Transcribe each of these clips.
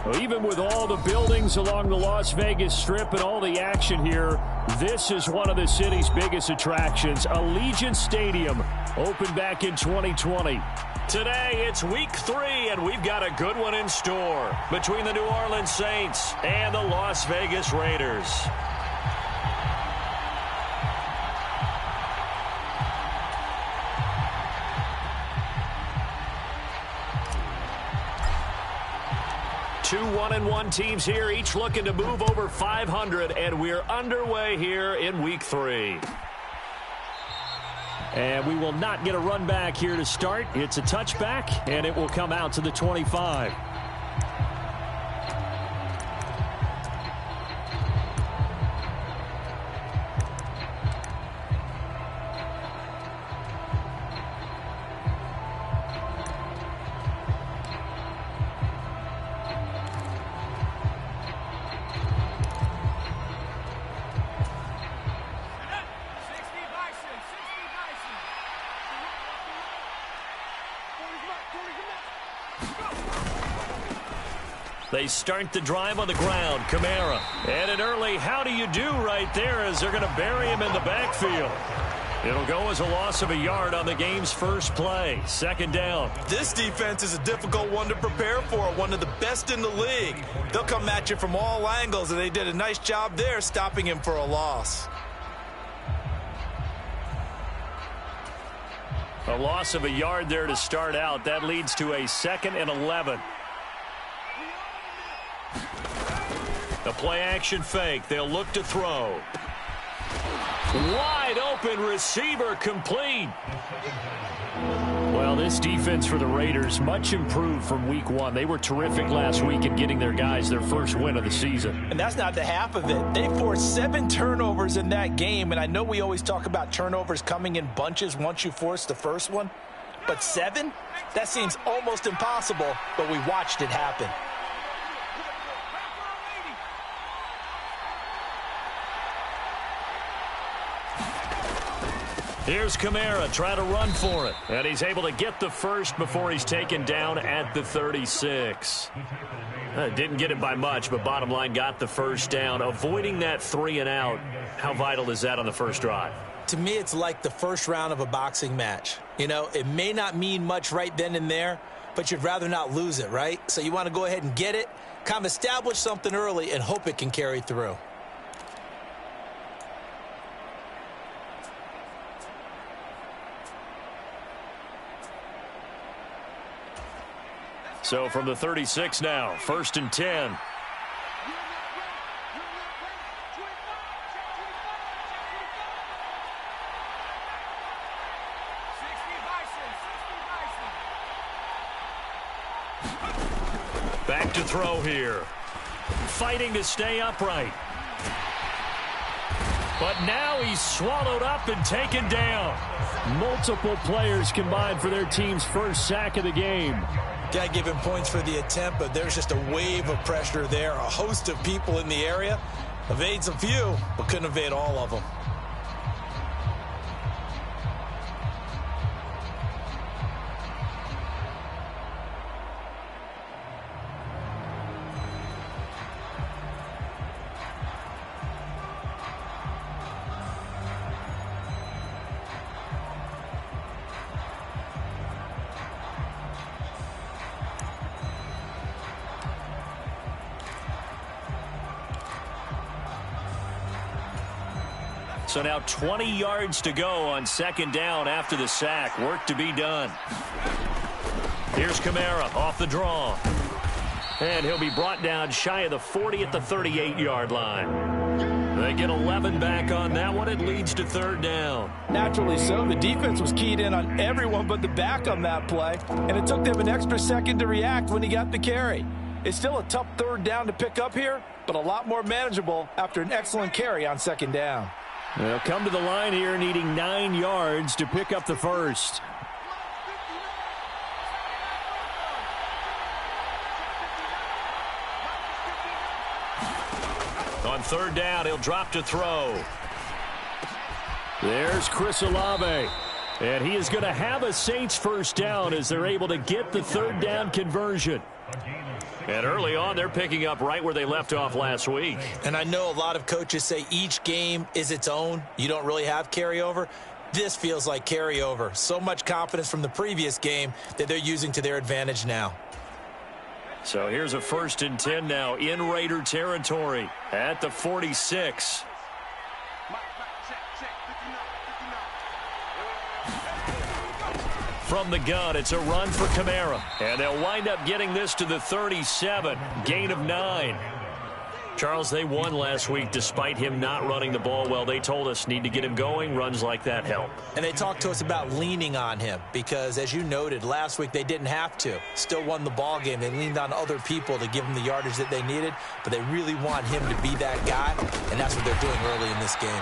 Well, even with all the buildings along the Las Vegas Strip and all the action here, this is one of the city's biggest attractions. Allegiant Stadium opened back in 2020. Today, it's week 3, and we've got a good one in store between the New Orleans Saints and the Las Vegas Raiders. Two 1-1 teams here, each looking to move over 500, and we're underway here in week 3. And we will not get a run back here to start. It's a touchback, and it will come out to the 25. They start the drive on the ground. Kamara. And an early how do you do right there as they're going to bury him in the backfield. It'll go as a loss of a yard on the game's first play. Second down. This defense is a difficult one to prepare for, one of the best in the league. They'll come at you from all angles, and they did a nice job there stopping him for a loss. A loss of a yard there to start out. That leads to a 2nd and 11. The play-action fake. They'll look to throw. Wide open receiver complete. Well, this defense for the Raiders much improved from week 1. They were terrific last week in getting their guys their first win of the season. And that's not the half of it. They forced 7 turnovers in that game, and I know we always talk about turnovers coming in bunches once you force the first one. But 7? That seems almost impossible, but we watched it happen. Here's Kamara, try to run for it. And he's able to get the first before he's taken down at the 36. Didn't get it by much, but bottom line got the first down. Avoiding that 3 and out, how vital is that on the first drive? To me, it's like the first round of a boxing match. You know, it may not mean much right then and there, but you'd rather not lose it, right? So you want to go ahead and get it, kind of establish something early, and hope it can carry through. So from the 36 now, 1st and 10. Back to throw here. Fighting to stay upright. But now he's swallowed up and taken down. Multiple players combined for their team's first sack of the game. Got to give him points for the attempt, but there's just a wave of pressure there. A host of people in the area. Evades a few, but couldn't evade all of them. So now 20 yards to go on 2nd down after the sack. Work to be done. Here's Kamara off the draw. And he'll be brought down shy of the 40 at the 38-yard line. They get 11 back on that one. It leads to 3rd down. Naturally so. The defense was keyed in on everyone but the back on that play. And it took them an extra second to react when he got the carry. It's still a tough 3rd down to pick up here, but a lot more manageable after an excellent carry on 2nd down. They'll come to the line here needing 9 yards to pick up the first. On 3rd down, he'll drop to throw. There's Chris Olave. And he is going to have a Saints first down as they're able to get the 3rd down conversion. And early on, they're picking up right where they left off last week. And I know a lot of coaches say each game is its own. You don't really have carryover. This feels like carryover. So much confidence from the previous game that they're using to their advantage now. So here's a 1st and 10 now in Raider territory at the 46. From the gun, it's a run for Kamara. And they'll wind up getting this to the 37. Gain of 9. Charles, they won last week despite him not running the ball well. They told us need to get him going. Runs like that help. And they talked to us about leaning on him because, as you noted, last week they didn't have to. Still won the ball game. They leaned on other people to give them the yardage that they needed, but they really want him to be that guy, and that's what they're doing early in this game.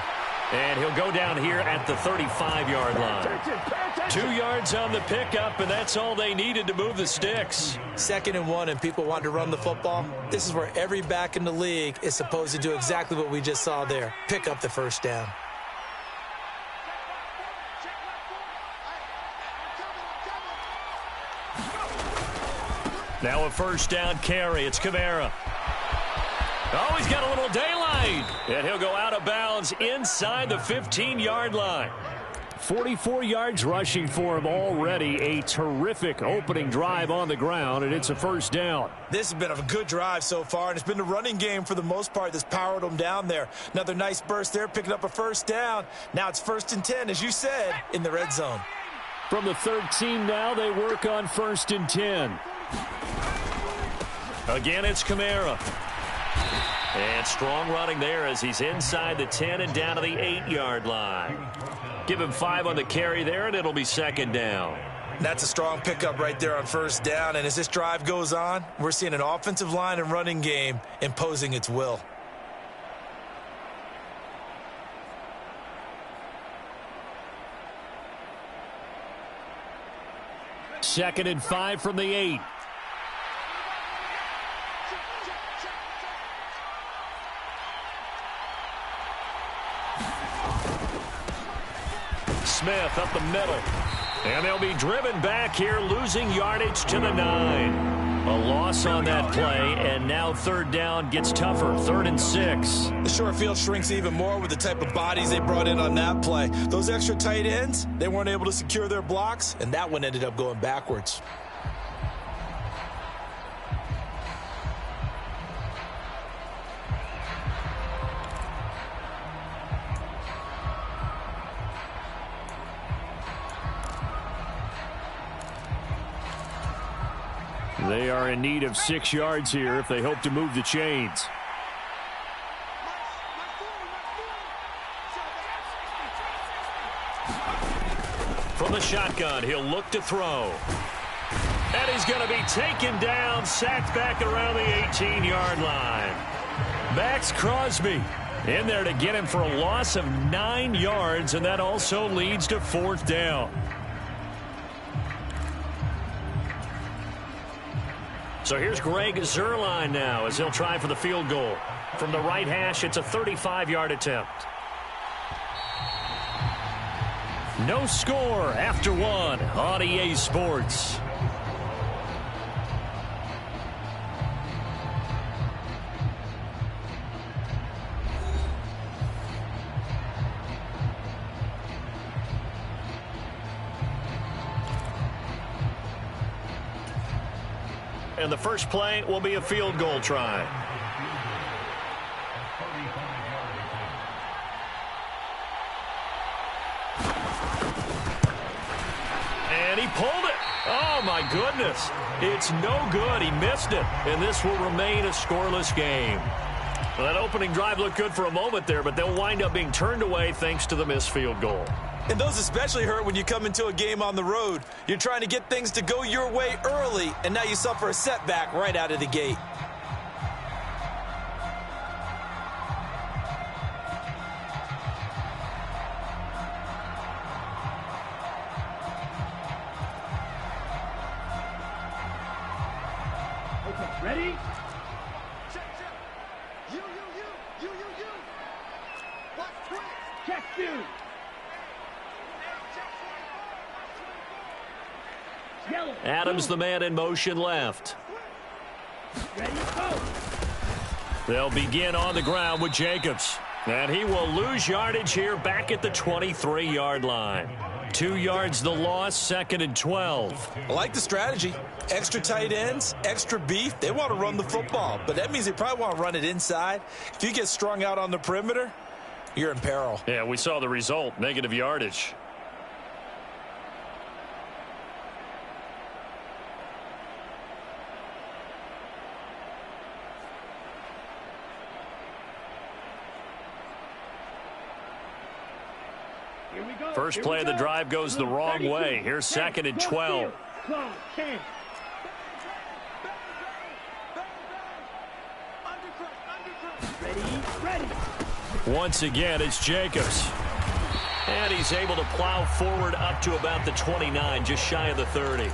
And he'll go down here at the 35-yard line. 2 yards on the pickup, and that's all they needed to move the sticks. 2nd and 1, and people want to run the football. This is where every back in the league is supposed to do exactly what we just saw there. Pick up the 1st down. Now a 1st down carry. It's Kamara. Oh, he's got a little daylight. And he'll go out of bounds inside the 15-yard line. 44 yards rushing for him already. A terrific opening drive on the ground, and it's a 1st down. This has been a good drive so far, and it's been the running game for the most part that's powered them down there. Another nice burst there, picking up a 1st down. Now it's 1st and 10, as you said, in the red zone. From the 13 now, they work on 1st and 10. Again, it's Kamara. And strong running there as he's inside the 10 and down to the 8-yard line. Give him 5 on the carry there, and it'll be 2nd down. That's a strong pickup right there on 1st down. And as this drive goes on, we're seeing an offensive line and running game imposing its will. Second and 5 from the 8. Smith up the middle. And they'll be driven back here, losing yardage to the 9. A loss on that play, and now 3rd down gets tougher. 3rd and 6. The short field shrinks even more with the type of bodies they brought in on that play. Those extra tight ends, they weren't able to secure their blocks, and that one ended up going backwards. They are in need of 6 yards here if they hope to move the chains. From the shotgun, he'll look to throw. And he's going to be taken down, sacked back around the 18-yard line. Max Crosby in there to get him for a loss of 9 yards, and that also leads to 4th down. So here's Greg Zuerlein now as he'll try for the field goal. From the right hash, it's a 35-yard attempt. No score after 1 on EA Sports. And the first play will be a field goal try. And he pulled it. Oh, my goodness. It's no good. He missed it. And this will remain a scoreless game. Well, that opening drive looked good for a moment there, but they'll wind up being turned away thanks to the missed field goal. And those especially hurt when you come into a game on the road. You're trying to get things to go your way early, and now you suffer a setback right out of the gate. Okay, ready? Check, dude. Adams, the man in motion left. Ready, go. They'll begin on the ground with Jacobs. And he will lose yardage here back at the 23-yard line. 2 yards the loss, 2nd and 12. I like the strategy. Extra tight ends, extra beef. They want to run the football, but that means they probably want to run it inside. If you get strung out on the perimeter, you're in peril. Yeah, we saw the result, negative yardage. First play of the drive goes the wrong way. Here's 2nd and 12. Once again, it's Jacobs. And he's able to plow forward up to about the 29, just shy of the 30.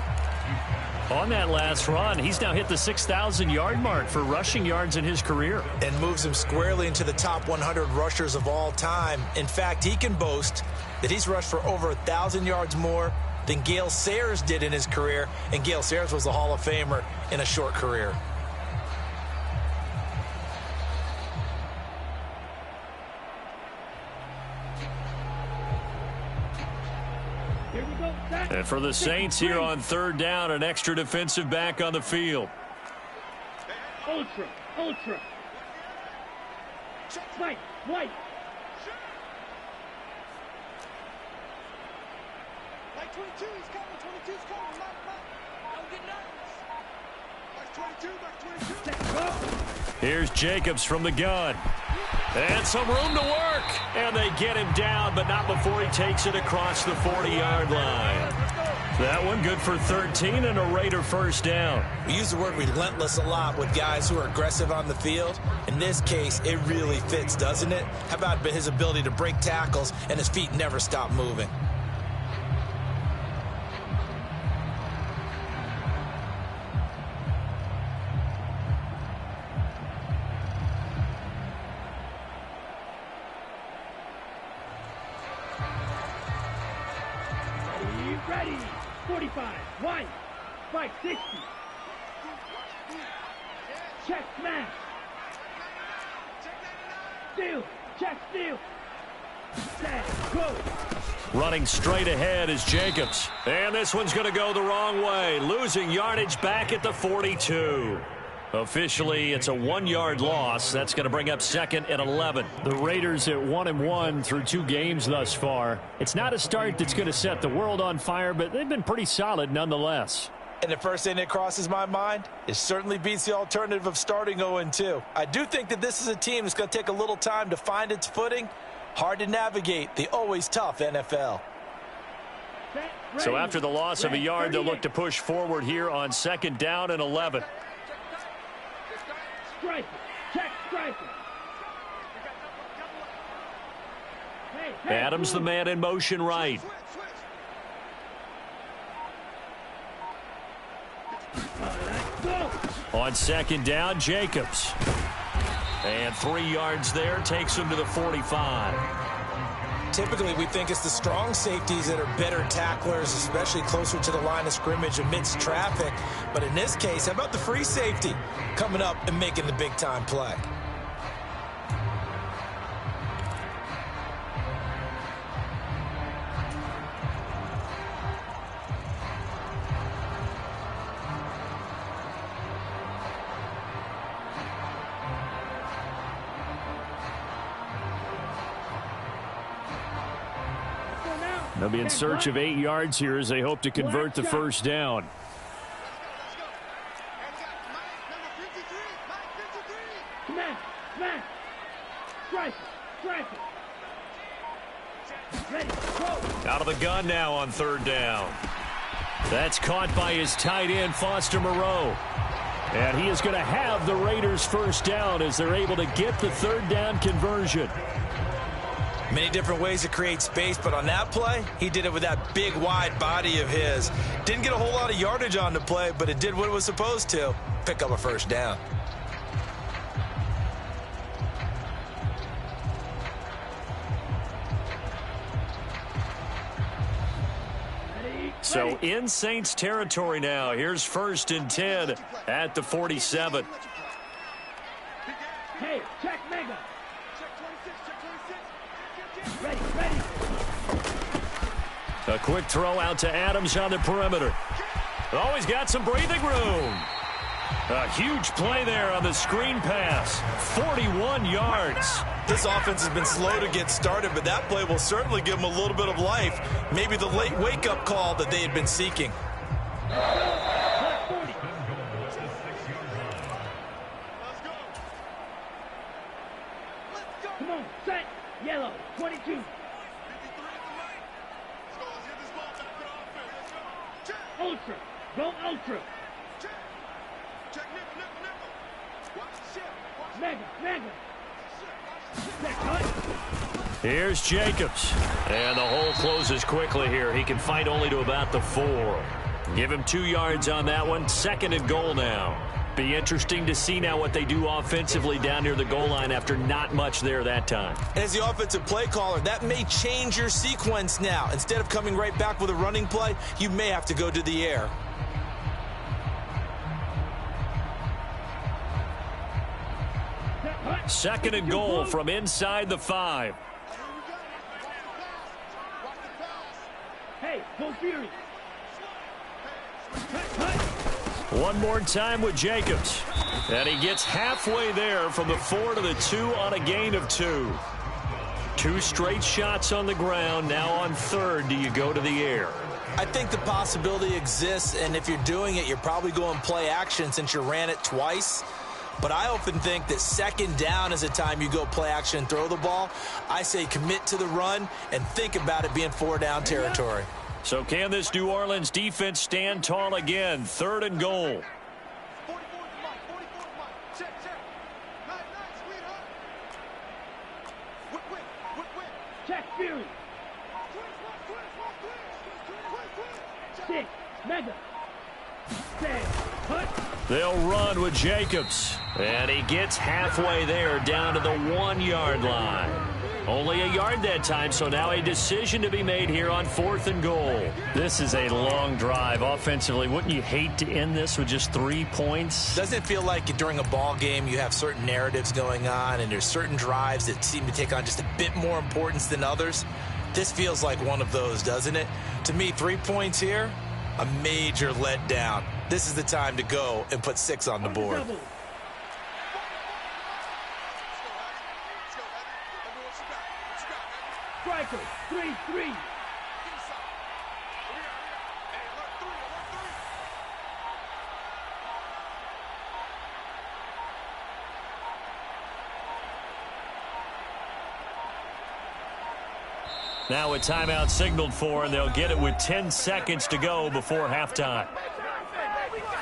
On that last run, he's now hit the 6,000-yard mark for rushing yards in his career. And moves him squarely into the top 100 rushers of all time. In fact, he can boast that he's rushed for over 1,000 yards more than Gale Sayers did in his career. And Gale Sayers was a Hall of Famer in a short career. And for the Saints here on 3rd down, an extra defensive back on the field. Ultra. White. Like 22, he's coming. 22's coming. Don't get nervous. Like 22. Here's Jacobs from the gun. And some room to work. And they get him down, but not before he takes it across the 40-yard line. That one good for 13 and a Raider first down. We use the word relentless a lot with guys who are aggressive on the field. In this case, it really fits, doesn't it? How about his ability to break tackles and his feet never stop moving? Ready. 45. White. 560. Check smash. Steal. Check steal. Set. Go. Running straight ahead is Jacobs. And this one's going to go the wrong way. Losing yardage back at the 42. Officially, it's a 1-yard loss. That's going to bring up 2nd and 11. The Raiders at 1-1 through 2 games thus far. It's not a start that's going to set the world on fire, but they've been pretty solid nonetheless. And the first thing that crosses my mind, it certainly beats the alternative of starting 0-2. I do think that this is a team that's going to take a little time to find its footing. Hard to navigate the always tough NFL. So after the loss of a yard, they'll look to push forward here on 2nd down and 11. Adams the man in motion right. On 2nd down, Jacobs. And 3 yards there, takes him to the 45. Typically, we think it's the strong safeties that are better tacklers, especially closer to the line of scrimmage amidst traffic. But in this case, how about the free safety coming up and making the big-time play? They'll be in search of 8 yards here as they hope to convert the first down. Out of the gun now on 3rd down. That's caught by his tight end, Foster Moreau. And he is going to have the Raiders first down as they're able to get the 3rd down conversion. Many different ways to create space, but on that play, he did it with that big, wide body of his. Didn't get a whole lot of yardage on the play, but it did what it was supposed to. Pick up a first down. So in Saints territory now. Here's 1st and 10 at the 47. Hey, check Mega. Check 26, check 26. Ready. A quick throw out to Adams on the perimeter. Oh, he's got some breathing room. A huge play there on the screen pass. 41 yards. This offense has been slow to get started, but that play will certainly give them a little bit of life. Maybe the late wake-up call that they had been seeking. Come on, set. Yellow, 22. Ultra. Go ultra. Mega. Here's Jacobs. And the hole closes quickly here. He can fight only to about the 4. Give him 2 yards on that one. 2nd and goal now. Be interesting to see now what they do offensively down near the goal line after not much there that time. As the offensive play caller, that may change your sequence now. Instead of coming right back with a running play, you may have to go to the air. Second and goal from inside the 5. Hey, go Fury. One more time with Jacobs. And he gets halfway there from the 4 to the 2 on a gain of 2. 2 straight shots on the ground. Now on 3rd, do you go to the air? I think the possibility exists, and if you're doing it, you're probably going play action since you ran it twice. But I often think that 2nd down is a time you go play action and throw the ball. I say commit to the run and think about it being 4 down territory. So can this New Orleans defense stand tall again? 3rd and goal. 44 Mike. Check. Nice, sweetheart. Whip. Check Fury. Quick. 6. Mega. 7. Hut. They'll run with Jacobs. And he gets halfway there down to the 1-yard line. Only a yard that time, so now a decision to be made here on 4th and goal. This is a long drive offensively. Wouldn't you hate to end this with just 3 points? Doesn't it feel like during a ball game you have certain narratives going on and there's certain drives that seem to take on just a bit more importance than others? This feels like one of those, doesn't it? To me, 3 points here, a major letdown. This is the time to go and put 6 on the board. Striker, 3-3. Now a timeout signaled for, and they'll get it with 10 seconds to go before halftime.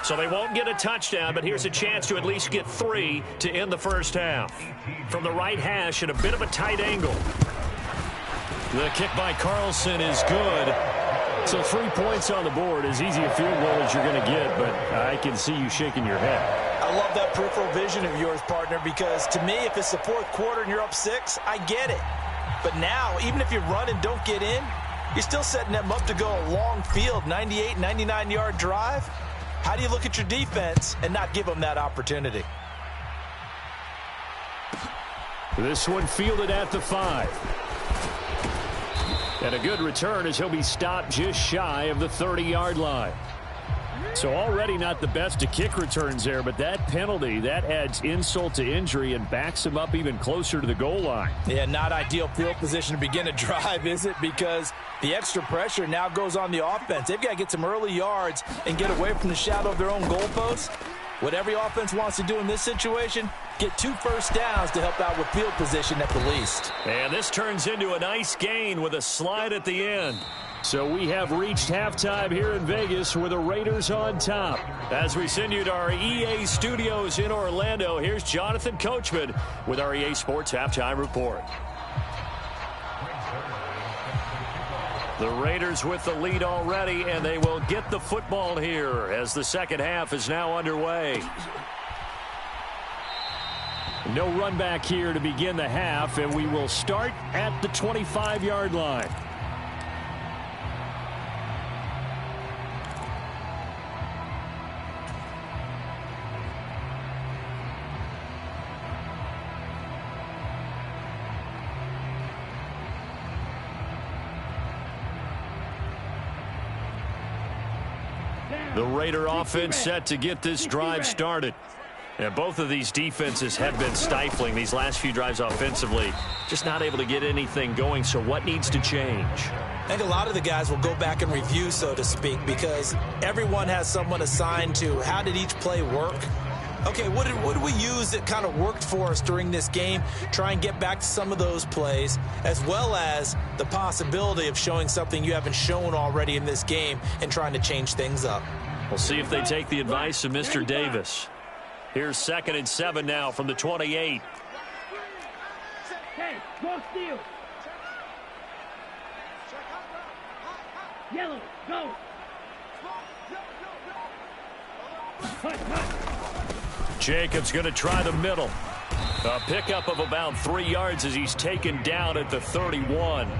So they won't get a touchdown, but here's a chance to at least get 3 to end the first half. From the right hash at a bit of a tight angle. The kick by Carlson is good. So 3 points on the board, as easy a field goal as you're going to get, but I can see you shaking your head. I love that peripheral vision of yours, partner, because to me, if it's the 4th quarter and you're up 6, I get it. But now, even if you run and don't get in, you're still setting them up to go a long field, 98, 99-yard drive. How do you look at your defense and not give them that opportunity? This one fielded at the 5. And a good return as he'll be stopped just shy of the 30-yard line. So already not the best of kick returns there, but that penalty, that adds insult to injury and backs him up even closer to the goal line. Yeah, not ideal field position to begin a drive, is it? Because the extra pressure now goes on the offense. They've got to get some early yards and get away from the shadow of their own goalposts. What every offense wants to do in this situation, get 2 first downs to help out with field position at the least. And this turns into a nice gain with a slide at the end. So we have reached halftime here in Vegas with the Raiders on top. As we send you to our EA studios in Orlando, here's Jonathan Coachman with our EA Sports Halftime Report. The Raiders with the lead already, and they will get the football here as the second half is now underway. No run back here to begin the half, and we will start at the 25-yard line. The Raider offense set to get this drive started. And both of these defenses have been stifling these last few drives offensively. Just not able to get anything going, so what needs to change? I think a lot of the guys will go back and review, so to speak, because everyone has someone assigned to how did each play work. Okay, what did we use that kind of worked for us during this game? Try and get back to some of those plays, as well as the possibility of showing something you haven't shown already in this game and trying to change things up. We'll see if they take the advice of Mr. Davis. Here's 2nd and 7 now from the 28. Hey, go steal. Yellow, go. Jacobs going to try the middle. A pickup of about 3 yards as he's taken down at the 31.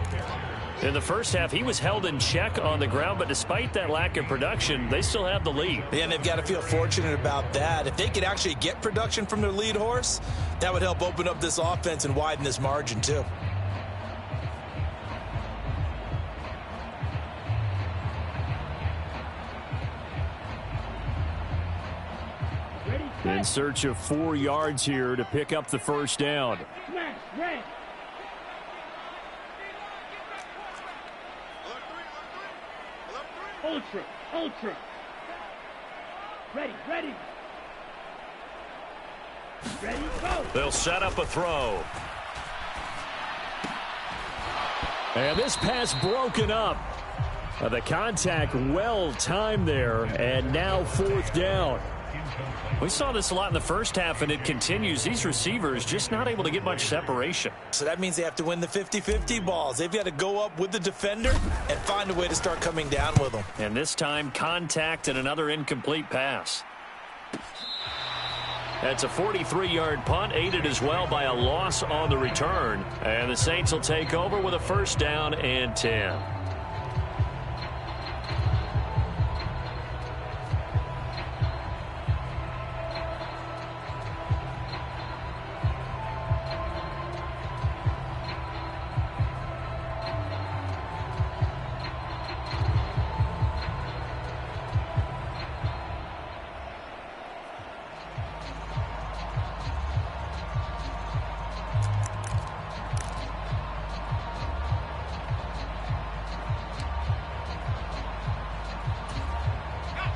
In the first half, he was held in check on the ground, but despite that lack of production, they still have the lead. Yeah, and they've got to feel fortunate about that. If they could actually get production from their lead horse, that would help open up this offense and widen this margin too. In search of 4 yards here to pick up the first down. Smash, red. Ultra, ultra. Ready, ready. Ready, go. They'll set up a throw. And this pass broken up. The contact well timed there, and now 4th down. We saw this a lot in the first half, and it continues. These receivers just not able to get much separation. So that means they have to win the 50-50 balls. They've got to go up with the defender and find a way to start coming down with them. And this time, contact and another incomplete pass. That's a 43-yard punt, aided as well by a loss on the return. And the Saints will take over with a 1st down and 10.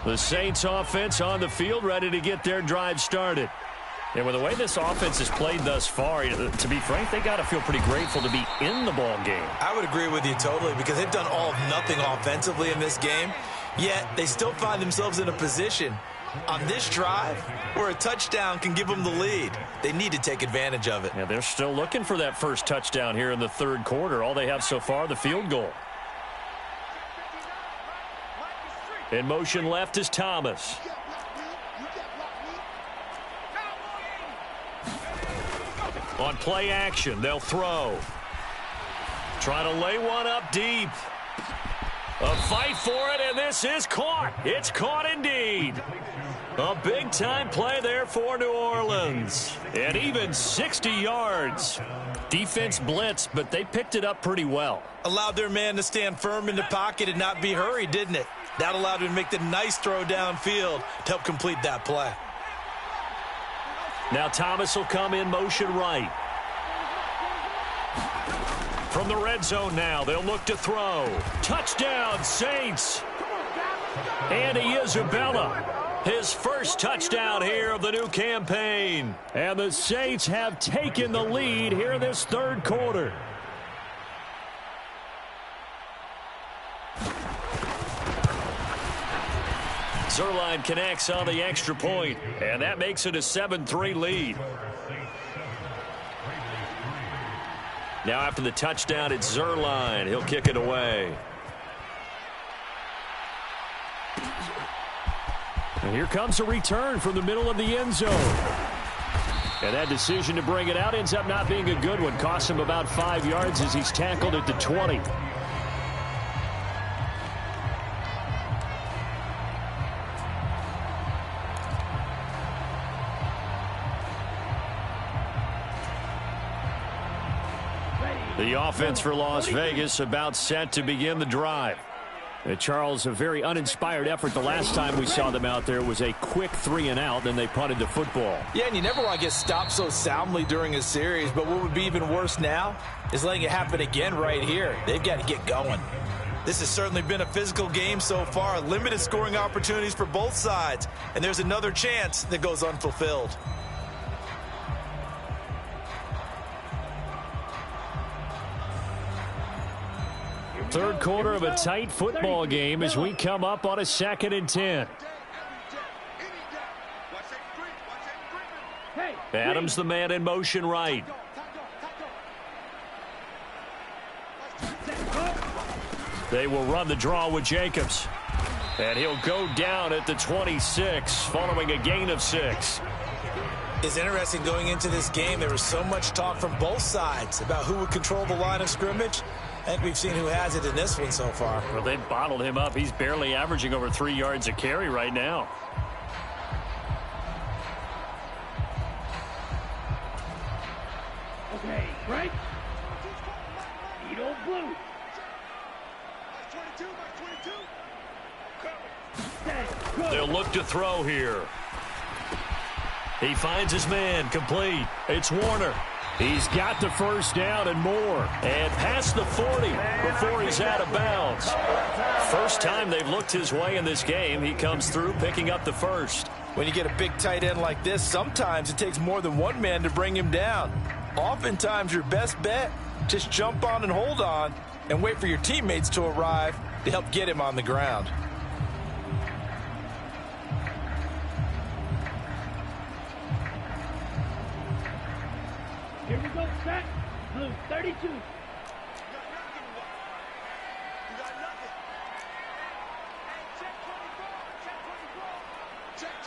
The Saints offense on the field, ready to get their drive started. And with the way this offense has played thus far, to be frank, they got to feel pretty grateful to be in the ball game. I would agree with you totally, because they've done all of nothing offensively in this game, yet they still find themselves in a position on this drive where a touchdown can give them the lead. They need to take advantage of it. Yeah, they're still looking for that first touchdown here in the 3rd quarter. All they have so far, the field goal. In motion left is Thomas. On play action, they'll throw. Trying to lay one up deep. A fight for it, and this is caught. It's caught indeed. A big-time play there for New Orleans. And even 60 yards. Defense blitzed, but they picked it up pretty well. Allowed their man to stand firm in the pocket and not be hurried, didn't it? That allowed him to make the nice throw downfield to help complete that play. Now Thomas will come in motion right. From the red zone now, they'll look to throw. Touchdown, Saints. Andy Isabella, his first touchdown here of the new campaign. And the Saints have taken the lead here in this 3rd quarter. Zuerlein connects on the extra point, and that makes it a 7-3 lead. Now after the touchdown, it's Zuerlein. He'll kick it away. And here comes a return from the middle of the end zone. And that decision to bring it out ends up not being a good one. Costs him about 5 yards as he's tackled at the 20. The offense for Las Vegas about set to begin the drive. Charles, a very uninspired effort the last time we saw them out there was a quick 3-and-out, then they punted the football. Yeah, and you never want to get stopped so soundly during a series, but what would be even worse now is letting it happen again right here. They've got to get going. This has certainly been a physical game so far. Limited scoring opportunities for both sides, and there's another chance that goes unfulfilled. Third quarter of a tight football game as we come up on a 2nd and 10. Adams the man in motion right. They will run the draw with Jacobs. And he'll go down at the 26 following a gain of 6. It's interesting going into this game. There was so much talk from both sides about who would control the line of scrimmage. I think we've seen who has it in this one so far. Well, they've bottled him up. He's barely averaging over 3 yards a carry right now. Okay, right? Edo blue. They'll look to throw here. He finds his man, complete. It's Warner. He's got the first down and more. And past the 40 before he's out of bounds. First time they've looked his way in this game. He comes through picking up the first. When you get a big tight end like this, sometimes it takes more than one man to bring him down. Oftentimes your best bet, just jump on and hold on and wait for your teammates to arrive to help get him on the ground. Here we go, set. Blue 32.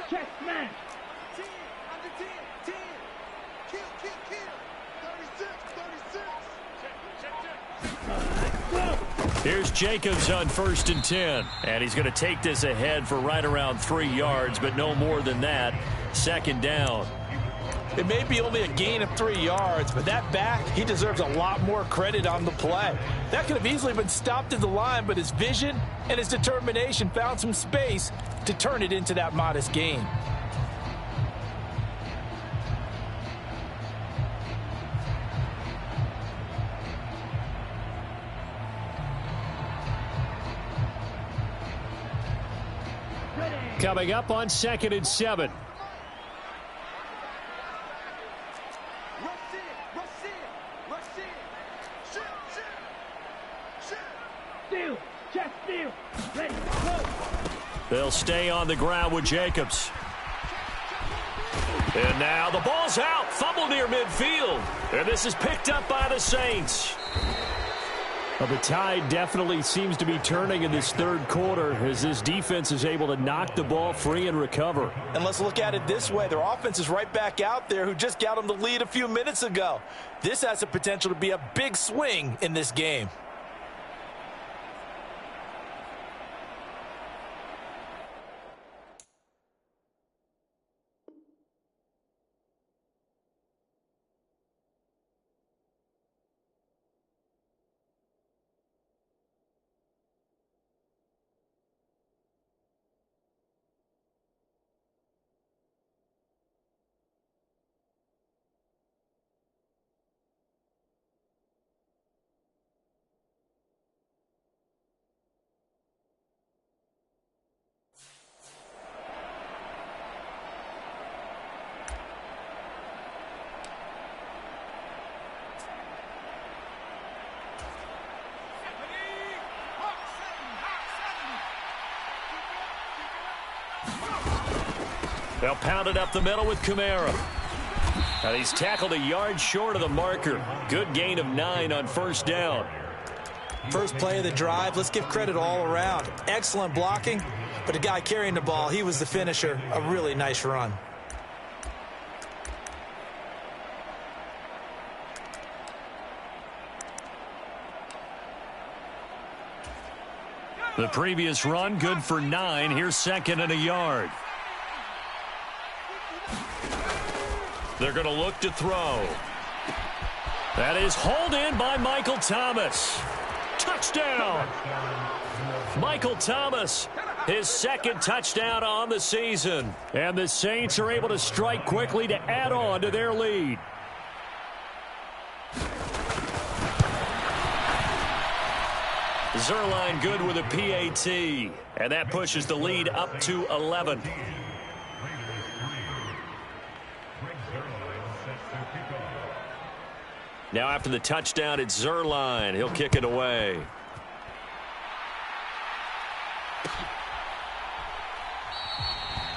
Check, smash. 10, under 10, 10. Kill, kill, kill. 36, 36. Check. Here's Jacobs on 1st and 10. And he's going to take this ahead for right around 3 yards, but no more than that. 2nd down. It may be only a gain of 3 yards, but that back, he deserves a lot more credit on the play. That could have easily been stopped at the line, but his vision and his determination found some space to turn it into that modest gain. Coming up on 2nd and 7. They'll stay on the ground with Jacobs. And now the ball's out. Fumble near midfield. And this is picked up by the Saints. Well, the tide definitely seems to be turning in this third quarter as this defense is able to knock the ball free and recover. And let's look at it this way. Their offense is right back out there who just got them the lead a few minutes ago. This has the potential to be a big swing in this game. They'll pound it up the middle with Kamara. And he's tackled a yard short of the marker. Good gain of 9 on 1st down. First play of the drive, let's give credit all around. Excellent blocking, but the guy carrying the ball, he was the finisher. A really nice run. The previous run, good for 9. Here's 2nd and a yard. They're going to look to throw. That is hauled in by Michael Thomas. Touchdown! Michael Thomas, his second touchdown on the season. And the Saints are able to strike quickly to add on to their lead. Zuerlein good with a PAT. And that pushes the lead up to 11. Now after the touchdown, it's Zuerlein. He'll kick it away.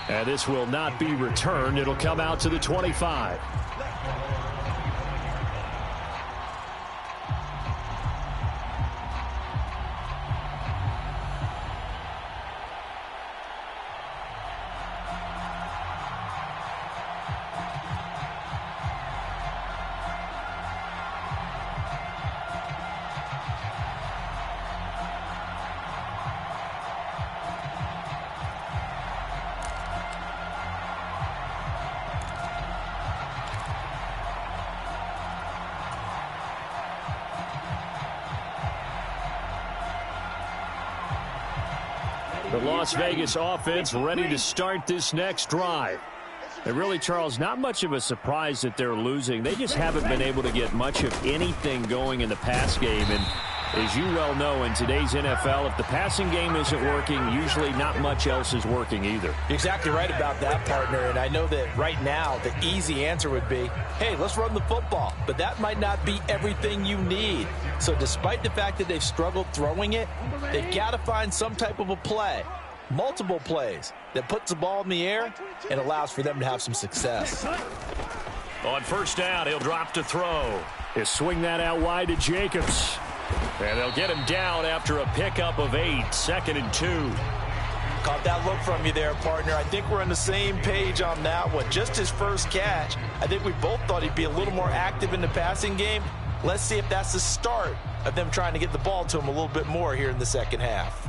And this will not be returned. It'll come out to the 25. The Las Vegas offense ready to start this next drive. And really, Charles, not much of a surprise that they're losing. They just haven't been able to get much of anything going in the pass game. And as you well know, in today's NFL, if the passing game isn't working, usually not much else is working either. You're exactly right about that, partner. And I know that right now the easy answer would be, hey, let's run the football. But that might not be everything you need. So despite the fact that they've struggled throwing it, they've got to find some type of a play, multiple plays, that puts the ball in the air and allows for them to have some success. On first down, he'll drop to throw. He'll swing that out wide to Jacobs. And they'll get him down after a pickup of 8, 2nd and 2. Caught that look from you there, partner. I think we're on the same page on that one. Just his first catch. I think we both thought he'd be a little more active in the passing game. Let's see if that's the start of them trying to get the ball to him a little bit more here in the second half.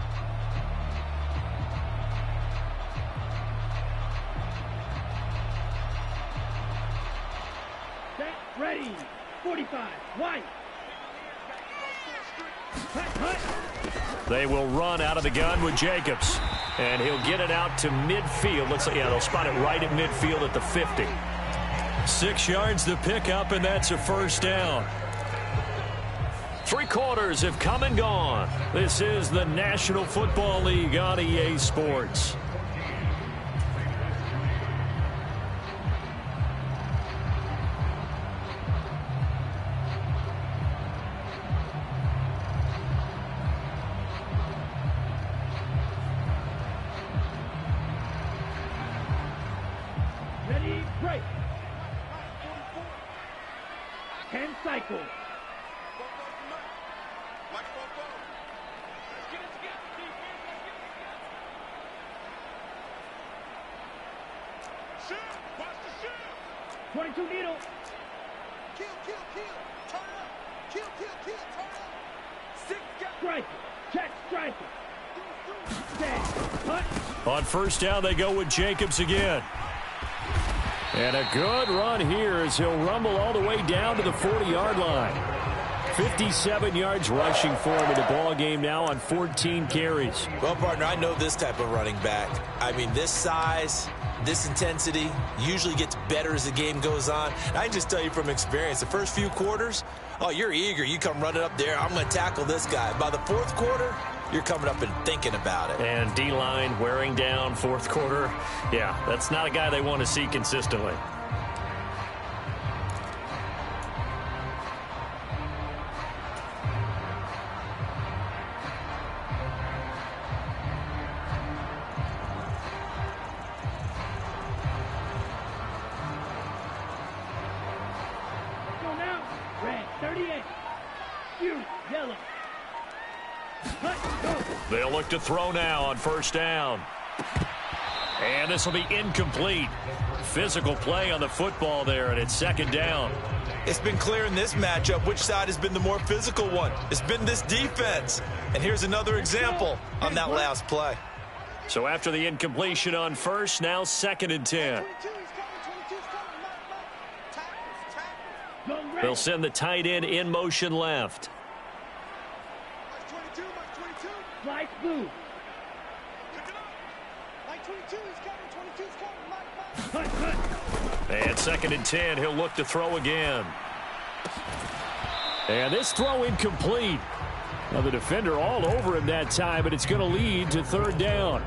Ready. 45. White. They will run out of the gun with Jacobs. And he'll get it out to midfield. Looks like, yeah, they'll spot it right at midfield at the 50. 6 yards the pickup, and that's a first down. 3 quarters have come and gone. This is the National Football League on EA Sports. Ready, break. 10 cycles. Shoot! Watch the shoot! 22 needle. Kill, kill, kill! Turn up! Kill, kill, kill! Turn up! 6 got Striker. Check striker. 10. Cut. On first down, they go with Jacobs again. And a good run here as he'll rumble all the way down to the 40-yard line. 57 yards rushing for him in the ball game now on 14 carries. Well, partner, I know this type of running back. I mean, this size, this intensity usually gets better as the game goes on. And I can just tell you from experience, the first few quarters, oh, you're eager. You come running up there. I'm going to tackle this guy. By the fourth quarter, you're coming up and thinking about it. And D-line wearing down fourth quarter. Yeah, that's not a guy they want to see consistently. Go now. Red. 38. You. Yellow. Cut. Go. They'll look to throw now on first down. And this will be incomplete. Physical play on the football there, and it's second down. It's been clear in this matchup which side has been the more physical one. It's been this defense. And here's another example on that last play. So after the incompletion on first, now second and 10. 22's coming, 22's coming. Tackles. Go red. They'll send the tight end in motion left. Flight blue. Mike 22 is coming. 22 is coming. Mike. Cut, cut. And 2nd and 10. He'll look to throw again. And this throw incomplete. Now the defender all over him that time, but it's going to lead to 3rd down.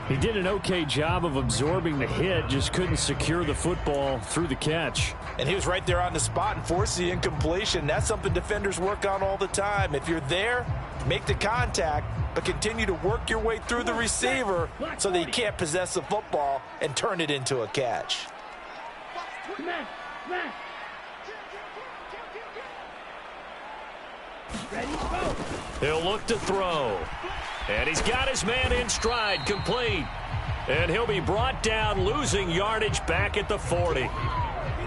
He did an okay job of absorbing the hit, just couldn't secure the football through the catch. And he was right there on the spot and forced the incompletion. That's something defenders work on all the time. If you're there, make the contact, but continue to work your way through the receiver so that he can't possess the football and turn it into a catch. Smash, smash. Ready, go. He'll look to throw. And he's got his man in stride, complete. And he'll be brought down, losing yardage back at the 40.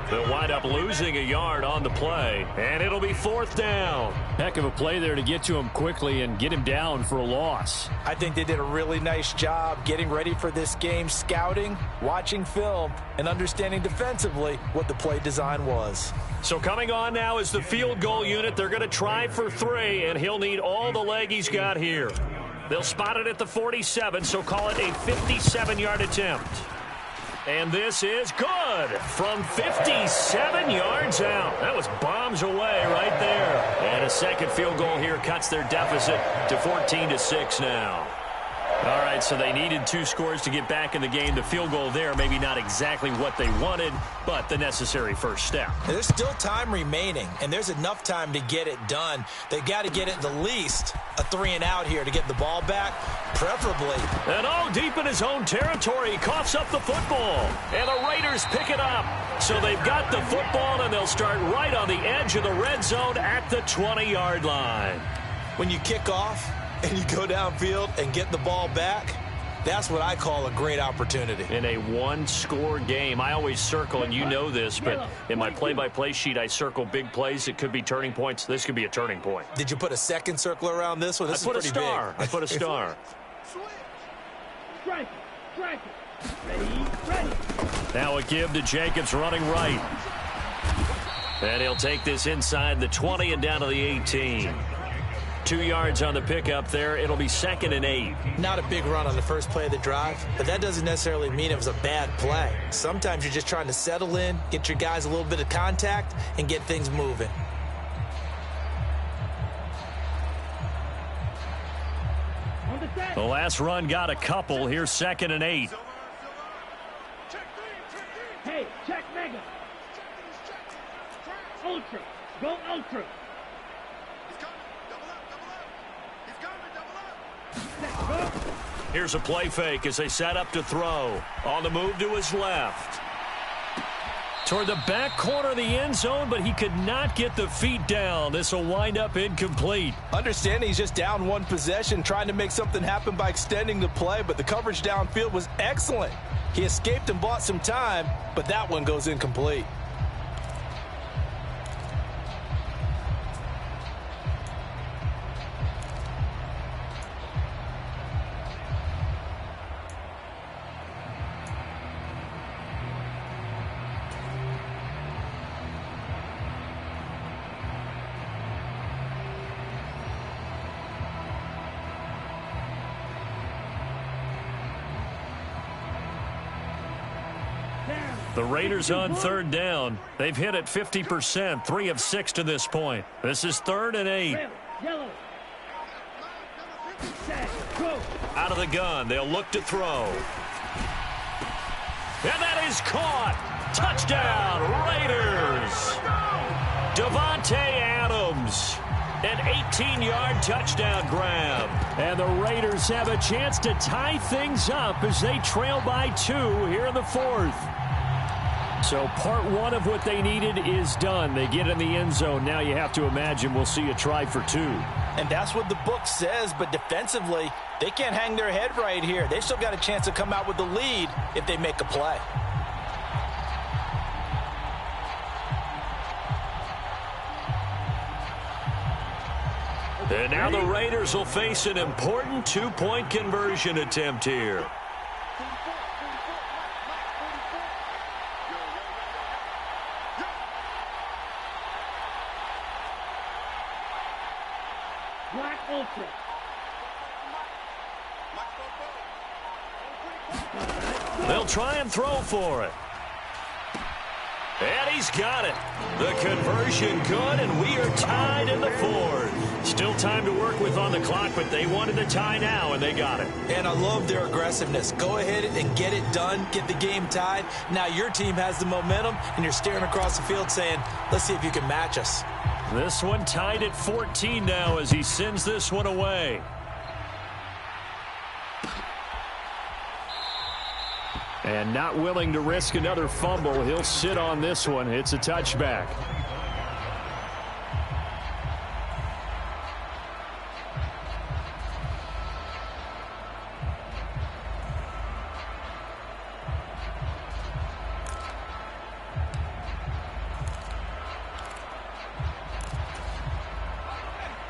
They'll wind up losing a yard on the play, and it'll be 4th down. Heck of a play there to get to him quickly and get him down for a loss. I think they did a really nice job getting ready for this game, scouting, watching film, and understanding defensively what the play design was. So coming on now is the field goal unit. They're going to try for 3, and he'll need all the leg he's got here. They'll spot it at the 47, so call it a 57-yard attempt. And this is good from 57 yards out. That was bombs away right there. And a 2nd field goal here cuts their deficit to 14-6 now. All right, so they needed 2 scores to get back in the game. The field goal there, maybe not exactly what they wanted, but the necessary first step. There's still time remaining, and there's enough time to get it done. They've got to get it the least a 3-and-out here to get the ball back, preferably. And deep in his own territory, he coughs up the football. And the Raiders pick it up. So they've got the football, and they'll start right on the edge of the red zone at the 20-yard line. When you kick off and you go downfield and get the ball back, that's what I call a great opportunity. In a 1-score game, I always circle, and you know this, but in my play-by-play sheet, I circle big plays. It could be turning points. This could be a turning point. Did you put a 2nd circle around this one? This I put is a pretty star. big. I put a star. Strike it, strike it. Ready, ready. Now a give to Jacobs running right. And he'll take this inside the 20 and down to the 18. 2 yards on the pickup there. It'll be 2nd and 8. Not a big run on the first play of the drive, but that doesn't necessarily mean it was a bad play. Sometimes you're just trying to settle in, get your guys a little bit of contact, and get things moving. On the set. The last run got a couple. Here's 2nd and 8. Hey, check mega. Ultra. Go ultra. Set, go. Here's a play fake as they set up to throw. On the move to his left. Toward the back corner of the end zone, but he could not get the feet down. This will wind up incomplete. Understanding he's just down 1 possession, trying to make something happen by extending the play, but the coverage downfield was excellent. He escaped and bought some time, but that one goes incomplete. The Raiders on 3rd down. They've hit it 50%, 3 of 6 to this point. This is 3rd and 8. Red, yellow. Set, go. Out of the gun, they'll look to throw. And that is caught. Touchdown, Raiders. Davante Adams. An 18-yard touchdown grab. And the Raiders have a chance to tie things up as they trail by 2 here in the 4th. So part 1 of what they needed is done. They get in the end zone. Now you have to imagine we'll see a try for 2. And that's what the book says, but defensively, they can't hang their head right here. They've still got a chance to come out with the lead if they make a play. And now the Raiders will face an important 2-point conversion attempt here. Black Ultra. They'll try and throw for it. And he's got it. The conversion good, and we are tied in the fourth. Still time to work with on the clock, but they wanted a tie now, and they got it. And I love their aggressiveness. Go ahead and get it done. Get the game tied. Now your team has the momentum, and you're staring across the field saying, let's see if you can match us. This one tied at 14 now as he sends this one away. And not willing to risk another fumble, he'll sit on this one. It's a touchback.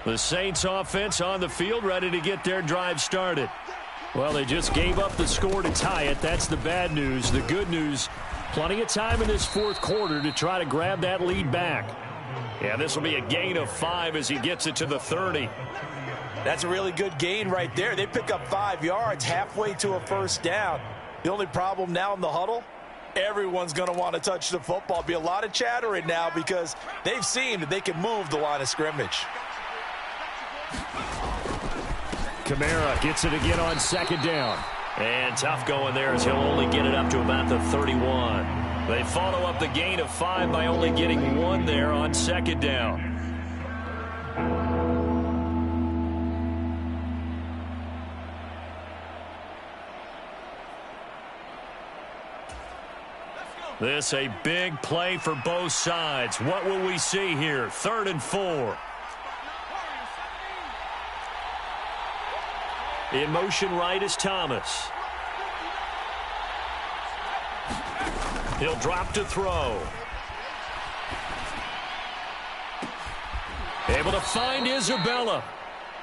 The Saints offense on the field, ready to get their drive started. Well, they just gave up the score to tie it. That's the bad news. The good news, plenty of time in this fourth quarter to try to grab that lead back. Yeah, this will be a gain of 5 as he gets it to the 30. That's a really good gain right there. They pick up 5 yards halfway to a first down. The only problem now in the huddle, everyone's going to want to touch the football. Be a lot of chattering now because they've seen that they can move the line of scrimmage. Kamara gets it again on second down. And tough going there as he'll only get it up to about the 31. They follow up the gain of 5 by only getting 1 there on second down. This a big play for both sides. What will we see here? 3rd and 4. In motion right is Thomas. He'll drop to throw. Able to find Isabella.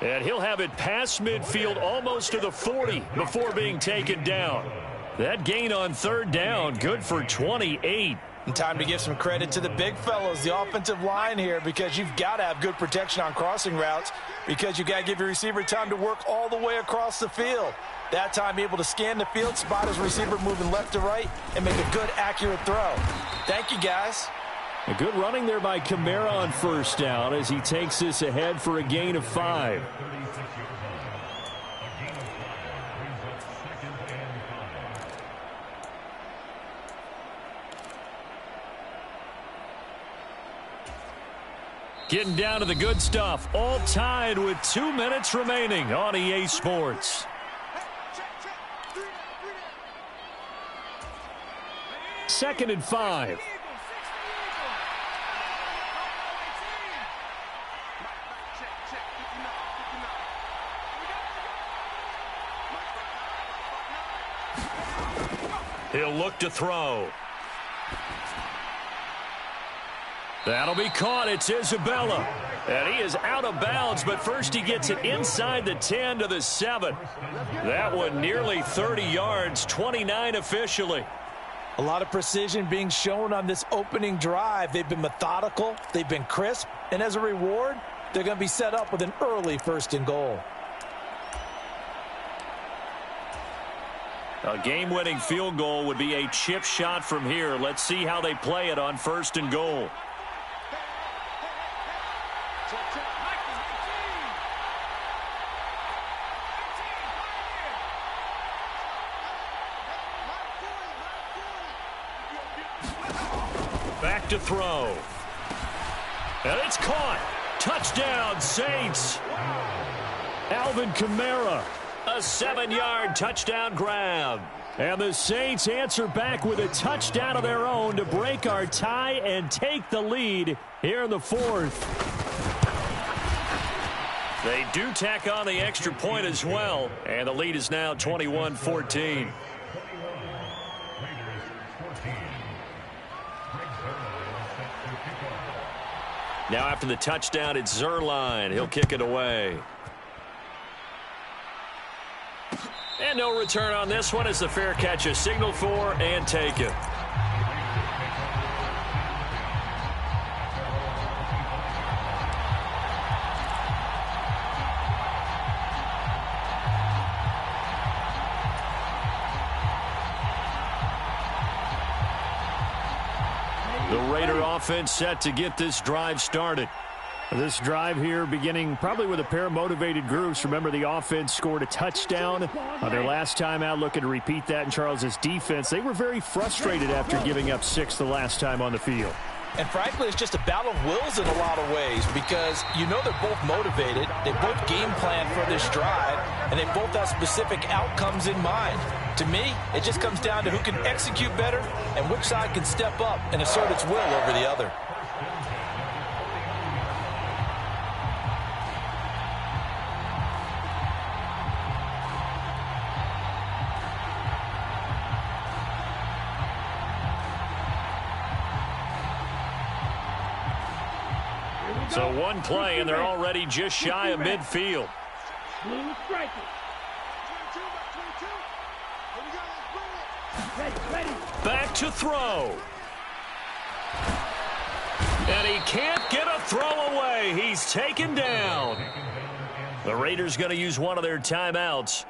And he'll have it past midfield almost to the 40 before being taken down. That gain on 3rd down, good for 28. And time to give some credit to the big fellows, the offensive line here, because you've got to have good protection on crossing routes because you've got to give your receiver time to work all the way across the field. That time able to scan the field, spot his receiver moving left to right, and make a good, accurate throw. Thank you, guys. A good running there by Kamara on first down as he takes this ahead for a gain of 5. Getting down to the good stuff. All tied with 2 minutes remaining on EA Sports. 2nd and 5. He'll look to throw. That'll be caught. It's Isabella. And he is out of bounds, but first he gets it inside the 10 to the 7. That one nearly 30 yards, 29 officially. A lot of precision being shown on this opening drive. They've been methodical. They've been crisp. And as a reward, they're going to be set up with an early 1st and goal. A game-winning field goal would be a chip shot from here. Let's see how they play it on 1st and goal. Back to throw. And it's caught. Touchdown, Saints. Alvin Kamara. A 7-yard touchdown grab. And the Saints answer back with a touchdown of their own to break our tie and take the lead here in the 4th. They do tack on the extra point as well. And the lead is now 21-14. Now after the touchdown, it's Zuerlein. He'll kick it away. And no return on this one as the fair catch is signaled for and taken. Raider offense set to get this drive started. This drive here beginning probably with a pair of motivated groups. Remember, the offense scored a touchdown on their last time out, looking to repeat that in Charles' defense. They were very frustrated after giving up 6 the last time on the field. And frankly, it's just a battle of wills in a lot of ways because you know they're both motivated. They both game plan for this drive, and they both have specific outcomes in mind. To me, it just comes down to who can execute better and which side can step up and assert its will over the other. So one play, and they're already just shy of midfield. Blue strikers. Ready. Back to throw. And he can't get a throw away. He's taken down. The Raiders going to use one of their timeouts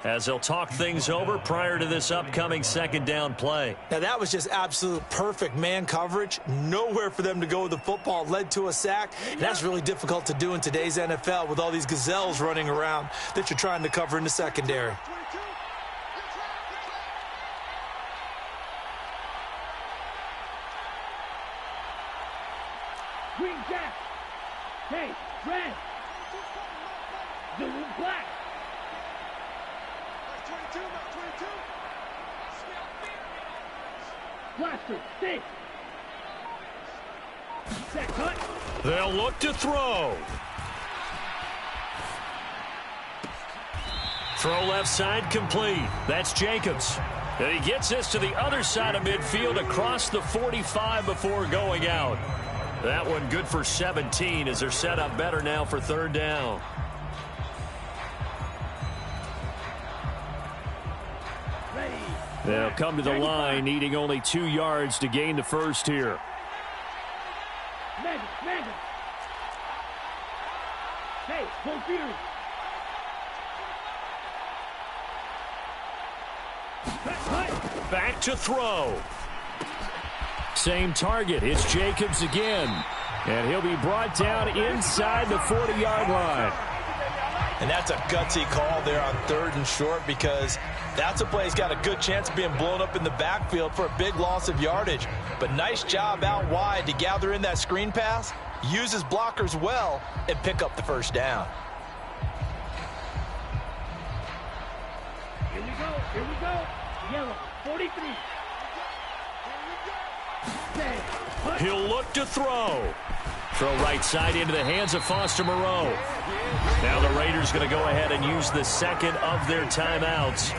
as they'll talk things over prior to this upcoming second down play. Now, that was just absolute perfect man coverage. Nowhere for them to go with the football. Led to a sack. And that's really difficult to do in today's NFL with all these gazelles running around that you're trying to cover in the secondary. Green jack. Hey, red. Blue black. 22. Blaster, stay. Set cut. They'll look to throw. Throw left side complete. That's Jacobs. And he gets this to the other side of midfield across the 45 before going out. That one good for 17 as they're set up better now for third down. They'll come to the line, needing only 2 yards to gain the first here. Mega. Hey, full fury. Back to throw. Same target. It's Jacobs again. And he'll be brought down inside the 40-yard line. And that's a gutsy call there on 3rd and short because that's a play he's got a good chance of being blown up in the backfield for a big loss of yardage. But nice job out wide to gather in that screen pass, use his blockers well, and pick up the first down. Here we go. Yellow, 43. He'll look to throw. Throw right side into the hands of Foster Moreau. Now the Raiders going to go ahead and use the second of their timeouts,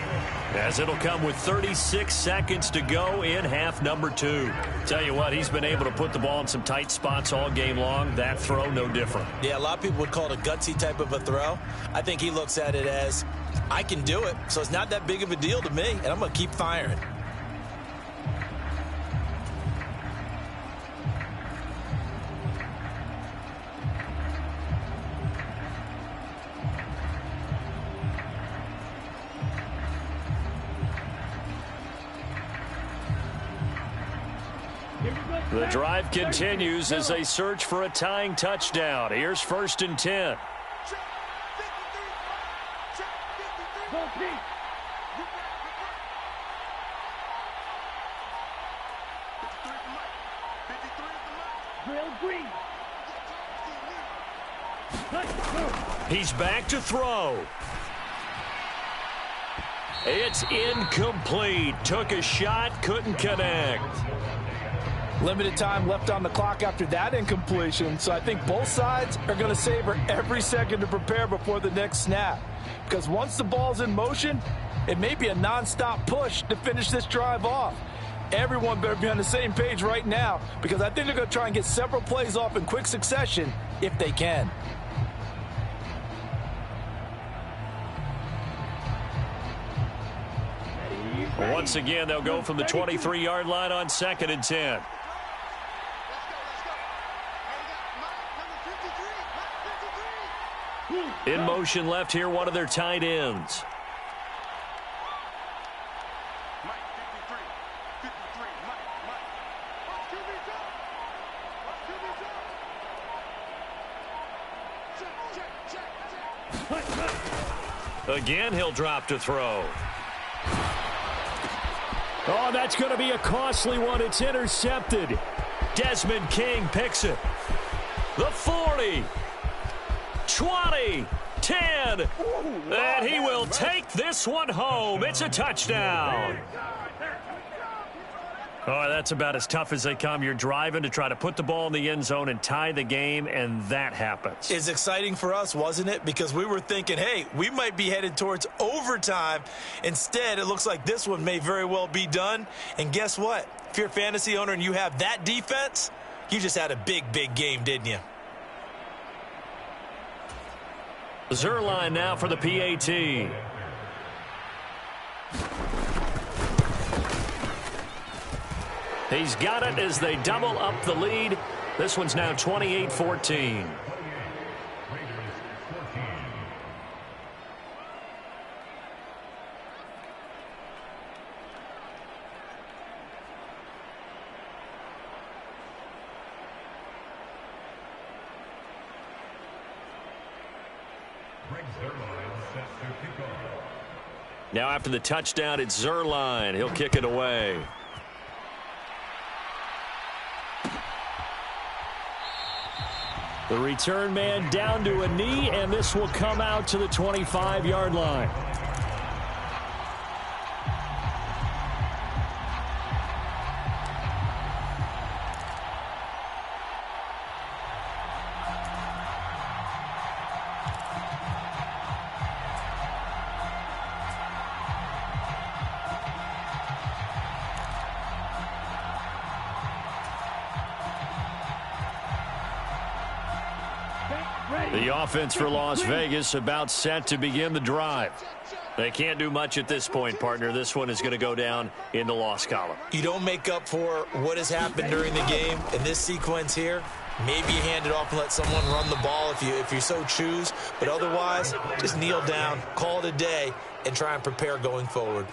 as it'll come with 36 seconds to go in half number 2. Tell you what, he's been able to put the ball in some tight spots all game long. That throw, no different. Yeah, a lot of people would call it a gutsy type of a throw. I think he looks at it as, I can do it, so it's not that big of a deal to me, and I'm going to keep firing. The drive continues as they search for a tying touchdown. Here's 1st and 10. Go pink. Drill green. He's back to throw. It's incomplete. Took a shot, couldn't connect. Limited time left on the clock after that incompletion, so I think both sides are going to savor every second to prepare before the next snap. Because once the ball's in motion, it may be a nonstop push to finish this drive off. Everyone better be on the same page right now, because I think they're going to try and get several plays off in quick succession if they can. Once again, they'll go from the 23-yard line on 2nd and 10. In motion left here, one of their tight ends. Again, he'll drop to throw. Oh, that's going to be a costly one. It's intercepted. Desmond King picks it. The 40, 20, 10, and he will take this one home. It's a touchdown. Oh, that's about as tough as they come. You're driving to try to put the ball in the end zone and tie the game, and that happens. It's exciting for us, wasn't it? Because we were thinking, hey, we might be headed towards overtime. Instead, it looks like this one may very well be done. And guess what? If you're a fantasy owner and you have that defense, you just had a big, big game, didn't you? Zuerlein now for the PAT. He's got it as they double up the lead. This one's now 28-14. Now after the touchdown, it's Zuerlein. He'll kick it away. The return man down to a knee, and this will come out to the 25-yard line. The offense for Las Vegas about set to begin the drive. They can't do much at this point, partner. This one is going to go down in the loss column. You don't make up for what has happened during the game in this sequence here. Maybe you hand it off and let someone run the ball if you so choose. But otherwise, just kneel down, call it a day, and try and prepare going forward.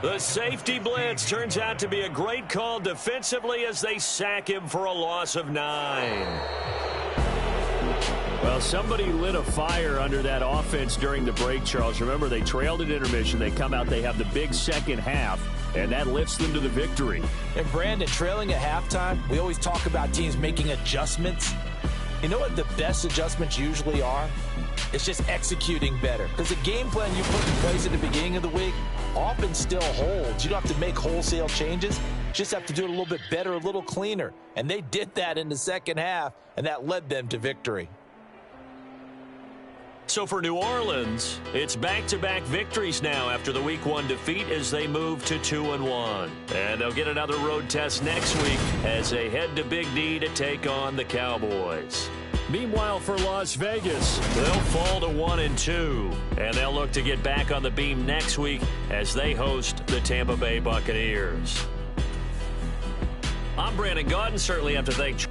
The safety blitz turns out to be a great call defensively as they sack him for a loss of 9. Well, somebody lit a fire under that offense during the break, Charles. Remember, they trailed at intermission. They come out, they have the big second half, and that lifts them to the victory. And, Brandon, trailing at halftime, we always talk about teams making adjustments. You know what the best adjustments usually are? It's just executing better. Because the game plan you put in place at the beginning of the week often still holds. You don't have to make wholesale changes. You just have to do it a little bit better, a little cleaner. And they did that in the second half, and that led them to victory. So for New Orleans, it's back-to-back victories now after the Week 1 defeat as they move to 2-1. And they'll get another road test next week as they head to Big D to take on the Cowboys. Meanwhile, for Las Vegas, they'll fall to 1-2. And they'll look to get back on the beam next week as they host the Tampa Bay Buccaneers. I'm Brandon Gaudin. Certainly have to thank